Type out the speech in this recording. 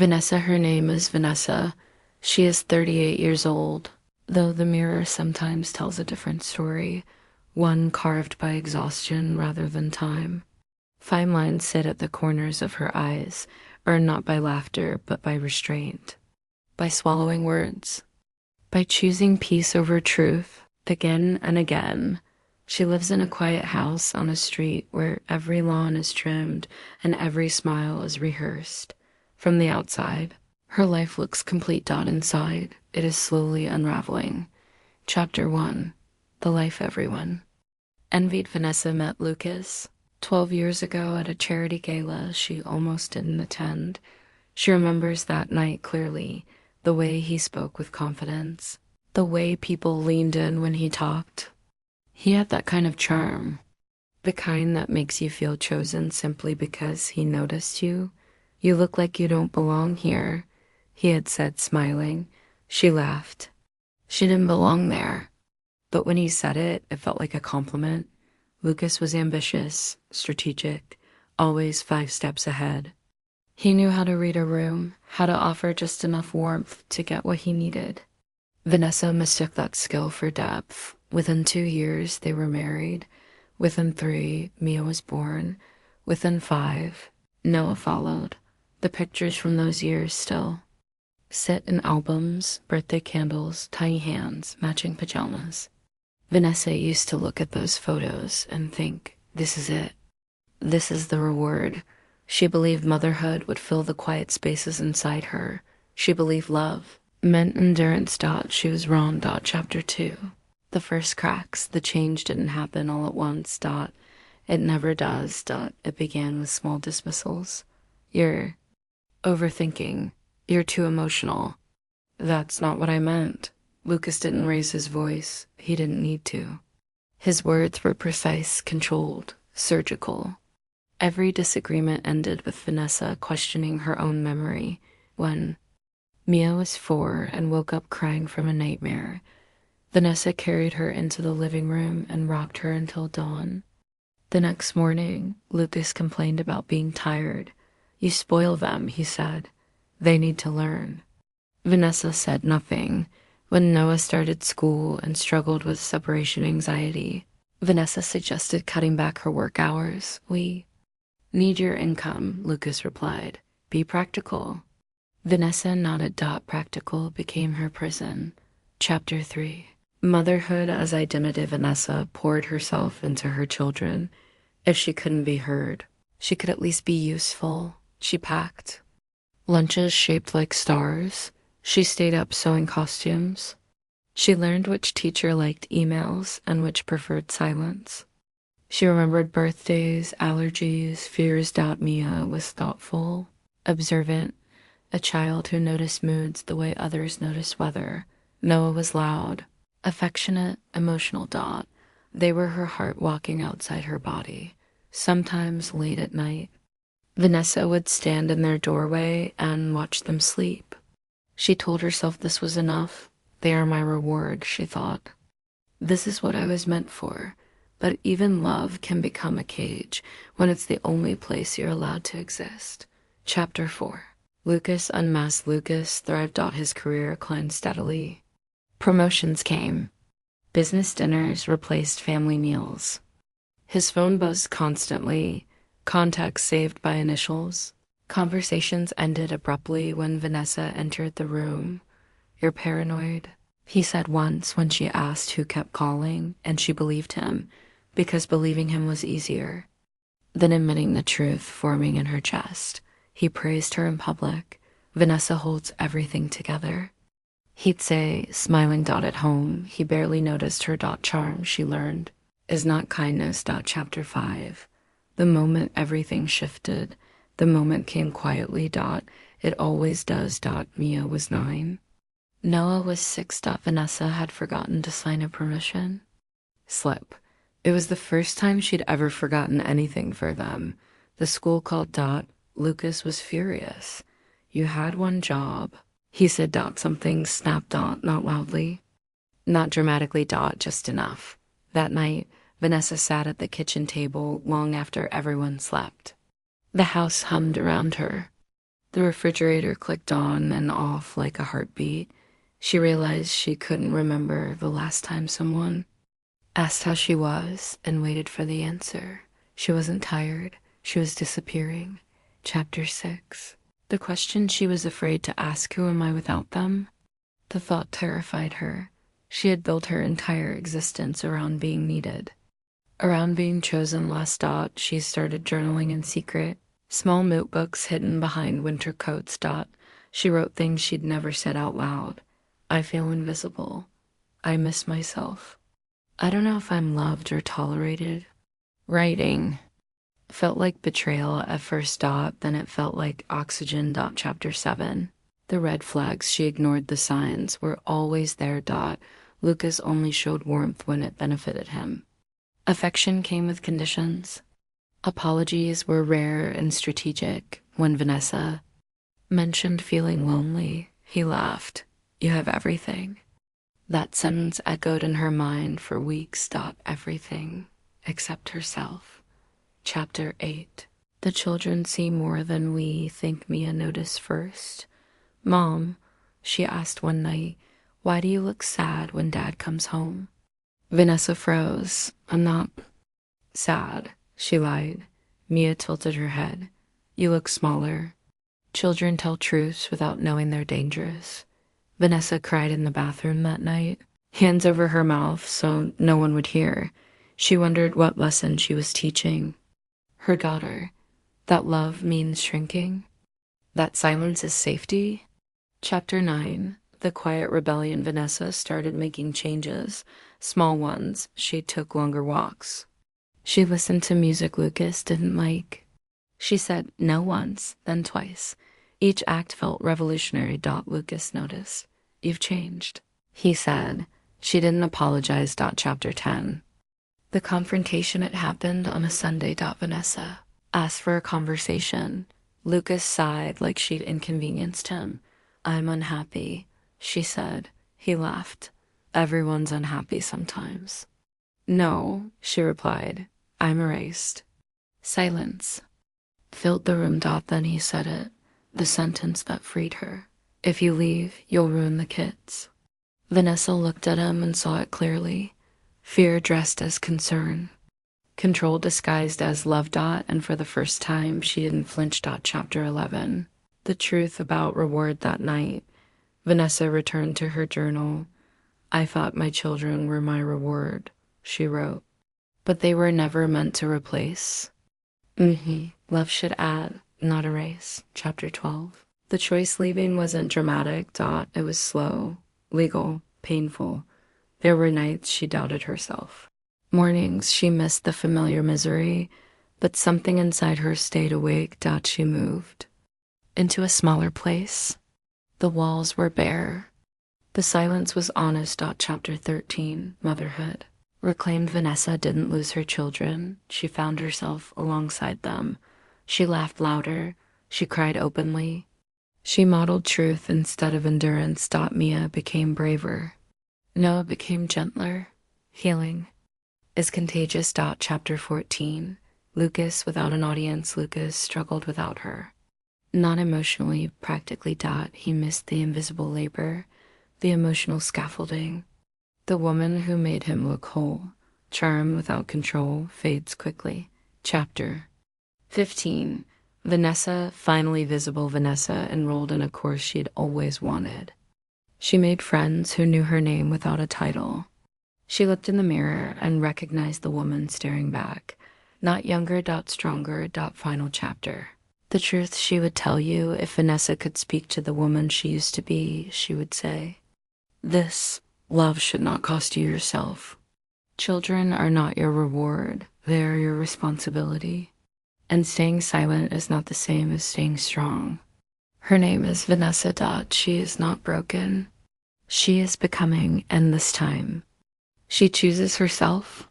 Vanessa, her name is Vanessa. She is 38 years old, though the mirror sometimes tells a different story, one carved by exhaustion rather than time. Fine lines sit at the corners of her eyes, earned not by laughter but by restraint, by swallowing words, by choosing peace over truth again and again. She lives in a quiet house on a street where every lawn is trimmed and every smile is rehearsed. From the outside, her life looks complete. Inside, it is slowly unraveling. Chapter 1. The Life Everyone. Envied Vanessa met Lucas 12 years ago at a charity gala she almost didn't attend. She remembers that night clearly, the way he spoke with confidence, the way people leaned in when he talked. He had that kind of charm, the kind that makes you feel chosen simply because he noticed you. You look like you don't belong here, he had said, smiling. She laughed. She didn't belong there. But when he said it, it felt like a compliment. Lucas was ambitious, strategic, always 5 steps ahead. He knew how to read a room, how to offer just enough warmth to get what he needed. Vanessa mistook that skill for depth. Within 2 years, they were married. Within 3, Mia was born. Within 5, Noah followed. The pictures from those years still sit in albums, birthday candles, tiny hands, matching pajamas. Vanessa used to look at those photos and think, this is it. This is the reward. She believed motherhood would fill the quiet spaces inside her. She believed love meant endurance. She was wrong. Chapter 2. The first cracks. The change didn't happen all at once. It never does. It began with small dismissals. You're overthinking. You're too emotional. That's not what I meant. Lucas didn't raise his voice. He didn't need to. His words were precise, controlled, surgical. Every disagreement ended with Vanessa questioning her own memory. When Mia was 4 and woke up crying from a nightmare, Vanessa carried her into the living room and rocked her until dawn. The next morning, Lucas complained about being tired. You spoil them, he said. They need to learn. Vanessa said nothing. When Noah started school and struggled with separation anxiety, Vanessa suggested cutting back her work hours. We need your income, Lucas replied. Be practical. Vanessa nodded. Practical became her prison. Chapter 3. Motherhood as identity. Vanessa poured herself into her children. If she couldn't be heard, she could at least be useful. She packed lunches shaped like stars. She stayed up sewing costumes. She learned which teacher liked emails and which preferred silence. She remembered birthdays, allergies, fears. Mia was thoughtful, observant, a child who noticed moods the way others notice weather. Noah was loud, affectionate, emotional. They were her heart walking outside her body. Sometimes late at night, Vanessa would stand in their doorway and watch them sleep. She told herself this was enough. They are my reward, she thought. This is what I was meant for. But even love can become a cage when it's the only place you're allowed to exist. Chapter 4. Lucas unmasked. Lucas thrived. His career climbed steadily. Promotions came. Business dinners replaced family meals. His phone buzzed constantly, contacts saved by initials. Conversations ended abruptly when Vanessa entered the room. You're paranoid, he said once when she asked who kept calling, and she believed him, because believing him was easier than admitting the truth forming in her chest. He praised her in public. Vanessa holds everything together, he'd say, smiling. At home, he barely noticed her. Charm, she learned, is not kindness. Chapter 5. The moment everything shifted, the moment came quietly. It always does. Mia was 9. Noah was 6. Vanessa had forgotten to sign a permission slip. It was the first time she'd ever forgotten anything for them. The school called. Lucas was furious. You had one job, he said. Something snapped. Not loudly, not dramatically. Just enough. That night, Vanessa sat at the kitchen table long after everyone slept. The house hummed around her. The refrigerator clicked on and off like a heartbeat. She realized she couldn't remember the last time someone asked how she was and waited for the answer. She wasn't tired. She was disappearing. Chapter 6. The question she was afraid to ask, who am I without them? The thought terrified her. She had built her entire existence around being needed. Around being chosen last dot, she started journaling in secret. Small notebooks hidden behind winter coats dot. She wrote things she'd never said out loud. I feel invisible. I miss myself. I don't know if I'm loved or tolerated. Writing felt like betrayal at first dot, then it felt like oxygen dot. Chapter 7. The red flags, she ignored the signs, were always there dot. Lucas only showed warmth when it benefited him. Affection came with conditions. Apologies were rare and strategic. When Vanessa mentioned feeling lonely, he laughed. You have everything. That sentence echoed in her mind for weeks. Everything except herself. Chapter 8. The children see more than we think. Mia noticed first. Mom, she asked one night, why do you look sad when Dad comes home? Vanessa froze. I'm not sad, she lied. Mia tilted her head. You look smaller. Children tell truths without knowing they're dangerous. Vanessa cried in the bathroom that night, hands over her mouth so no one would hear. She wondered what lesson she was teaching her daughter. That love means shrinking. That silence is safety. Chapter 9. The quiet rebellion. Vanessa started making changes. Small ones. She took longer walks. She listened to music Lucas didn't like. She said no once, then twice. Each act felt revolutionary. Lucas noticed. You've changed, he said. She didn't apologize. Chapter 10. The confrontation, it happened on a Sunday. Vanessa asked for a conversation. Lucas sighed like she'd inconvenienced him. I'm unhappy, she said. He laughed. Everyone's unhappy sometimes. No, she replied. I'm erased. Silence filled the room. Then he said it, the sentence that freed her. If you leave, you'll ruin the kids. Vanessa looked at him and saw it clearly. Fear dressed as concern. Control disguised as love. And for the first time, she didn't flinch. Chapter 11. The truth about reward. That night, Vanessa returned to her journal. I thought my children were my reward, she wrote. But they were never meant to replace. Love should add, not erase. Chapter 12. The choice leaving wasn't dramatic. It was slow, legal, painful. There were nights she doubted herself. Mornings she missed the familiar misery, but something inside her stayed awake. She moved into a smaller place. The walls were bare. The silence was honest. Chapter 13. Motherhood. Reclaimed. Vanessa didn't lose her children. She found herself alongside them. She laughed louder. She cried openly. She modeled truth instead of endurance. Mia became braver. Noah became gentler. Healing is contagious. Chapter 14. Lucas without an audience. Lucas struggled without her. Not emotionally, practically. He missed the invisible labor, the emotional scaffolding. The woman who made him look whole. Charm without control fades quickly. Chapter 15. Vanessa, finally visible. Vanessa enrolled in a course she'd always wanted. She made friends who knew her name without a title. She looked in the mirror and recognized the woman staring back. Not younger. Stronger. Final chapter. The truth she would tell you. If Vanessa could speak to the woman she used to be, she would say, this love should not cost you yourself. Children are not your reward. They are your responsibility. And staying silent is not the same as staying strong. Her name is Vanessa. She is not broken. She is becoming, and this time, she chooses herself.